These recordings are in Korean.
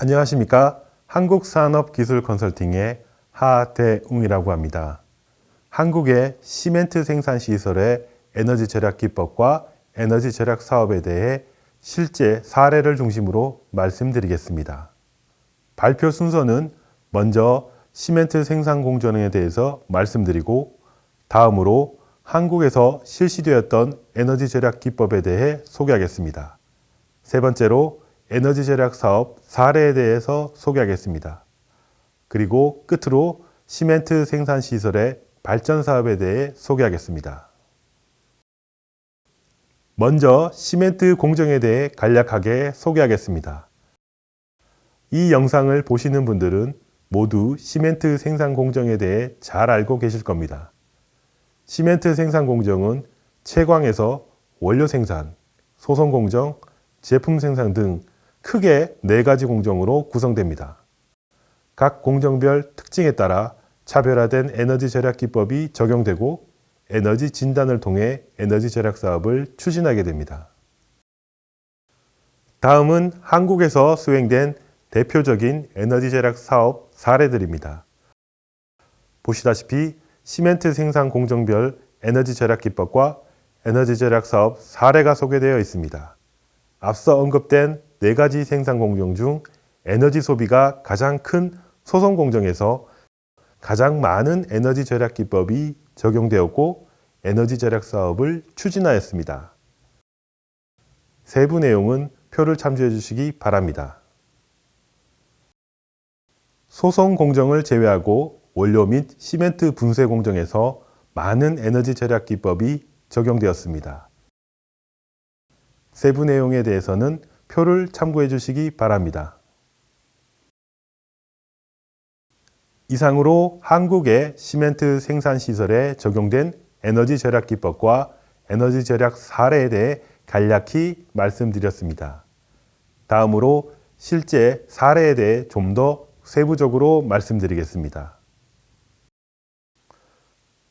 안녕하십니까? 한국산업기술컨설팅의 하대웅이라고 합니다. 한국의 시멘트 생산 시설의 에너지 절약 기법과 에너지 절약 사업에 대해 실제 사례를 중심으로 말씀드리겠습니다. 발표 순서는 먼저 시멘트 생산 공정에 대해서 말씀드리고, 다음으로 한국에서 실시되었던 에너지 절약 기법에 대해 소개하겠습니다. 세 번째로 에너지 절약 사업 사례에 대해서 소개하겠습니다. 그리고 끝으로 시멘트 생산 시설의 발전 사업에 대해 소개하겠습니다. 먼저 시멘트 공정에 대해 간략하게 소개하겠습니다. 이 영상을 보시는 분들은 모두 시멘트 생산 공정에 대해 잘 알고 계실 겁니다. 시멘트 생산 공정은 채광에서 원료 생산, 소송 공정, 제품 생산 등 크게 4가지 공정으로 구성됩니다. 각 공정별 특징에 따라 차별화된 에너지 절약 기법이 적용되고 에너지 진단을 통해 에너지 절약 사업을 추진하게 됩니다. 다음은 한국에서 수행된 대표적인 에너지 절약 사업 사례들입니다. 보시다시피 시멘트 생산 공정별 에너지 절약 기법과 에너지 절약 사업 사례가 소개되어 있습니다. 앞서 언급된 4가지 생산 공정 중 에너지 소비가 가장 큰 소송 공정에서 가장 많은 에너지 절약 기법이 적용되었고 에너지 절약 사업을 추진하였습니다. 세부 내용은 표를 참조해 주시기 바랍니다. 소송 공정을 제외하고 원료 및 시멘트 분쇄 공정에서 많은 에너지 절약 기법이 적용되었습니다. 세부 내용에 대해서는 표를 참고해 주시기 바랍니다. 이상으로 한국의 시멘트 생산 시설에 적용된 에너지 절약 기법과 에너지 절약 사례에 대해 간략히 말씀드렸습니다. 다음으로 실제 사례에 대해 좀 더 세부적으로 말씀드리겠습니다.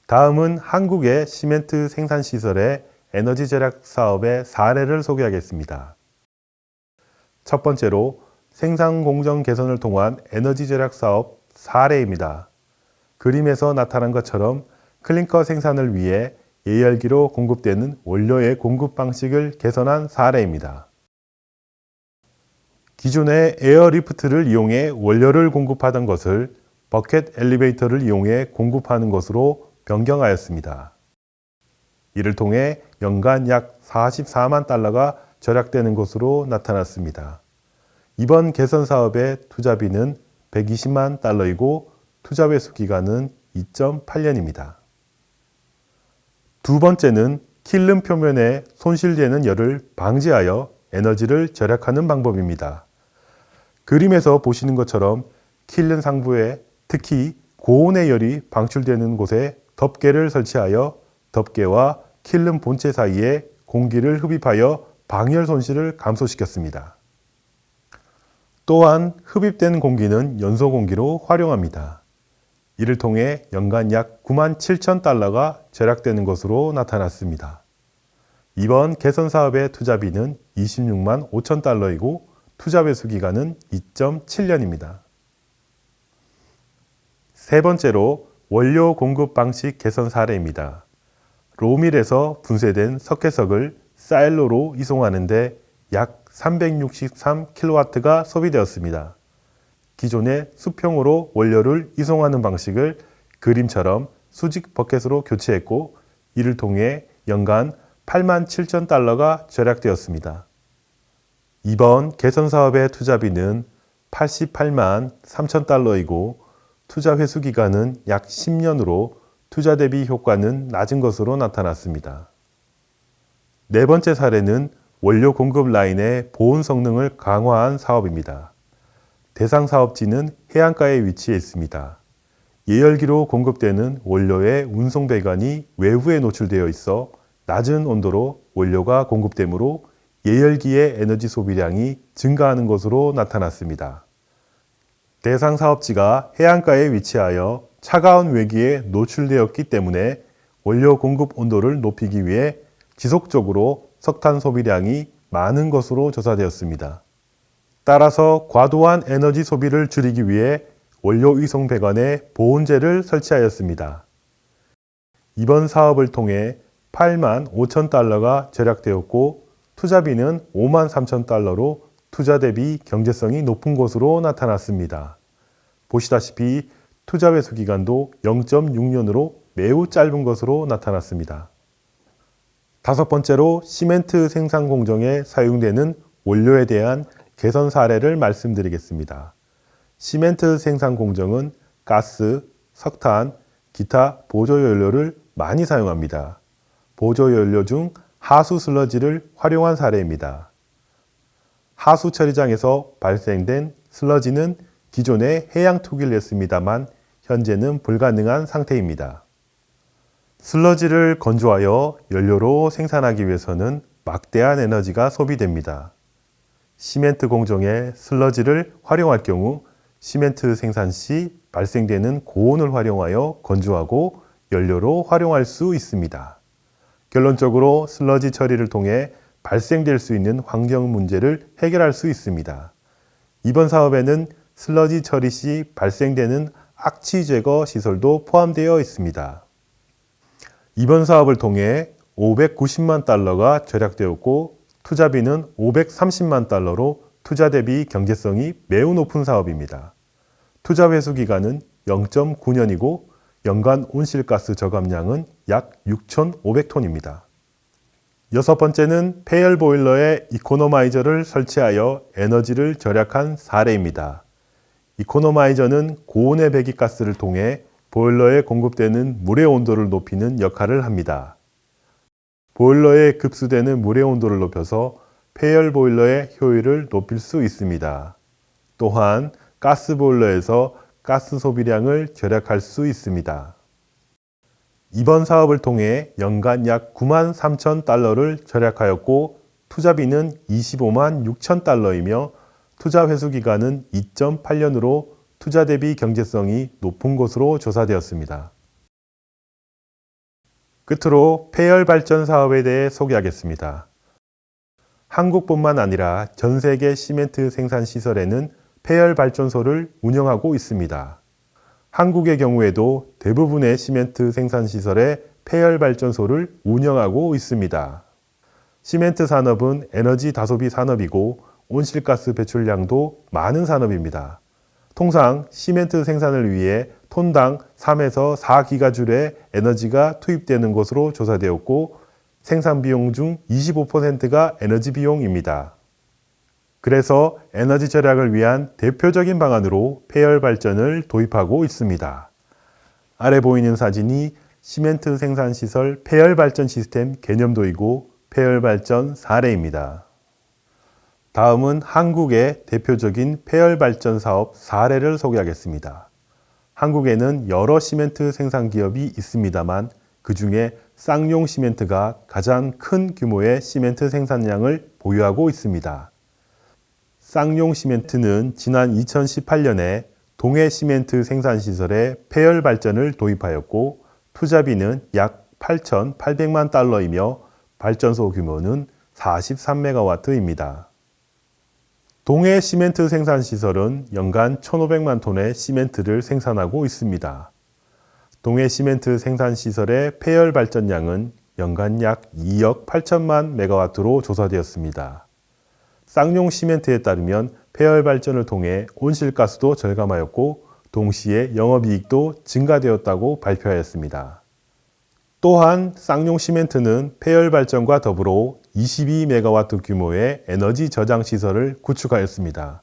다음은 한국의 시멘트 생산 시설의 에너지 절약 사업의 사례를 소개하겠습니다. 첫 번째로 생산 공정 개선을 통한 에너지 절약 사업 사례입니다. 그림에서 나타난 것처럼 클링커 생산을 위해 예열기로 공급되는 원료의 공급 방식을 개선한 사례입니다. 기존의 에어리프트를 이용해 원료를 공급하던 것을 버켓 엘리베이터를 이용해 공급하는 것으로 변경하였습니다. 이를 통해 연간 약 44만 달러가 절약되는 것으로 나타났습니다. 이번 개선 사업의 투자비는 120만 달러이고 투자 회수 기간은 2.8년입니다. 두 번째는 킬름 표면에 손실되는 열을 방지하여 에너지를 절약하는 방법입니다. 그림에서 보시는 것처럼 킬름 상부에 특히 고온의 열이 방출되는 곳에 덮개를 설치하여 덮개와 킬름 본체 사이에 공기를 흡입하여 방열 손실을 감소시켰습니다. 또한 흡입된 공기는 연소 공기로 활용합니다. 이를 통해 연간 약 9만 7천 달러가 절약되는 것으로 나타났습니다. 이번 개선 사업의 투자비는 26만 5천 달러이고 투자 회수 기간은 2.7년입니다. 세 번째로 원료 공급 방식 개선 사례입니다. 로밀에서 분쇄된 석회석을 사일로로 이송하는데 약 363kW가 소비되었습니다. 기존의 수평으로 원료를 이송하는 방식을 그림처럼 수직 버켓으로 교체했고 이를 통해 연간 8만 7천 달러가 절약되었습니다. 이번 개선 사업의 투자비는 88만 3천 달러이고 투자 회수 기간은 약 10년으로 투자 대비 효과는 낮은 것으로 나타났습니다. 네 번째 사례는 원료 공급 라인의 보온 성능을 강화한 사업입니다. 대상 사업지는 해안가에 위치해 있습니다. 예열기로 공급되는 원료의 운송 배관이 외부에 노출되어 있어 낮은 온도로 원료가 공급되므로 예열기의 에너지 소비량이 증가하는 것으로 나타났습니다. 대상 사업지가 해안가에 위치하여 차가운 외기에 노출되었기 때문에 원료 공급 온도를 높이기 위해 지속적으로 석탄 소비량이 많은 것으로 조사되었습니다. 따라서 과도한 에너지 소비를 줄이기 위해 원료 이송 배관에 보온재를 설치하였습니다. 이번 사업을 통해 8만 5천 달러가 절약되었고 투자비는 5만 3천 달러로 투자 대비 경제성이 높은 것으로 나타났습니다. 보시다시피 투자 회수 기간도 0.6년으로 매우 짧은 것으로 나타났습니다. 다섯 번째로 시멘트 생산 공정에 사용되는 원료에 대한 개선 사례를 말씀드리겠습니다. 시멘트 생산 공정은 가스, 석탄, 기타 보조 연료를 많이 사용합니다. 보조 연료 중 하수 슬러지를 활용한 사례입니다. 하수 처리장에서 발생된 슬러지는 기존에 해양 투기를 했습니다만 현재는 불가능한 상태입니다. 슬러지를 건조하여 연료로 생산하기 위해서는 막대한 에너지가 소비됩니다. 시멘트 공정에 슬러지를 활용할 경우 시멘트 생산 시 발생되는 고온을 활용하여 건조하고 연료로 활용할 수 있습니다. 결론적으로 슬러지 처리를 통해 발생될 수 있는 환경 문제를 해결할 수 있습니다. 이번 사업에는 슬러지 처리 시 발생되는 악취 제거 시설도 포함되어 있습니다. 이번 사업을 통해 590만 달러가 절약되었고 투자비는 530만 달러로 투자 대비 경제성이 매우 높은 사업입니다. 투자 회수 기간은 0.9년이고 연간 온실가스 저감량은 약 6,500톤입니다. 여섯 번째는 폐열 보일러에 이코노마이저를 설치하여 에너지를 절약한 사례입니다. 이코노마이저는 고온의 배기가스를 통해 보일러에 공급되는 물의 온도를 높이는 역할을 합니다. 보일러에 급수되는 물의 온도를 높여서 폐열 보일러의 효율을 높일 수 있습니다. 또한 가스 보일러에서 가스 소비량을 절약할 수 있습니다. 이번 사업을 통해 연간 약 9만 3천 달러를 절약하였고 투자비는 25만 6천 달러이며 투자 회수 기간은 2.8년으로 투자 대비 경제성이 높은 것으로 조사되었습니다. 끝으로 폐열 발전 사업에 대해 소개하겠습니다. 한국뿐만 아니라 전 세계 시멘트 생산 시설에는 폐열 발전소를 운영하고 있습니다. 한국의 경우에도 대부분의 시멘트 생산 시설에 폐열 발전소를 운영하고 있습니다. 시멘트 산업은 에너지 다소비 산업이고 온실가스 배출량도 많은 산업입니다. 통상 시멘트 생산을 위해 톤당 3에서 4기가줄의 에너지가 투입되는 것으로 조사되었고 생산 비용 중 25%가 에너지 비용입니다. 그래서 에너지 절약을 위한 대표적인 방안으로 폐열 발전을 도입하고 있습니다. 아래 보이는 사진이 시멘트 생산 시설 폐열 발전 시스템 개념도이고 폐열 발전 사례입니다. 다음은 한국의 대표적인 폐열 발전 사업 사례를 소개하겠습니다. 한국에는 여러 시멘트 생산 기업이 있습니다만 그 중에 쌍용 시멘트가 가장 큰 규모의 시멘트 생산량을 보유하고 있습니다. 쌍용 시멘트는 지난 2018년에 동해 시멘트 생산 시설에 폐열 발전을 도입하였고 투자비는 약 8,800만 달러이며 발전소 규모는 43메가와트입니다. 동해 시멘트 생산 시설은 연간 1,500만 톤의 시멘트를 생산하고 있습니다. 동해 시멘트 생산 시설의 폐열 발전량은 연간 약 2억 8천만 메가와트로 조사되었습니다. 쌍용 시멘트에 따르면 폐열 발전을 통해 온실가스도 절감하였고 동시에 영업이익도 증가되었다고 발표하였습니다. 또한 쌍용 시멘트는 폐열 발전과 더불어 22메가와트 규모의 에너지 저장 시설을 구축하였습니다.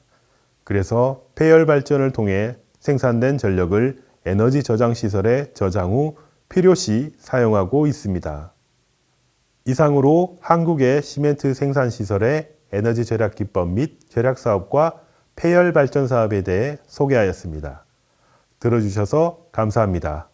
그래서 폐열 발전을 통해 생산된 전력을 에너지 저장 시설에 저장 후 필요시 사용하고 있습니다. 이상으로 한국의 시멘트 생산 시설의 에너지 절약 기법 및 절약 사업과 폐열 발전 사업에 대해 소개하였습니다. 들어주셔서 감사합니다.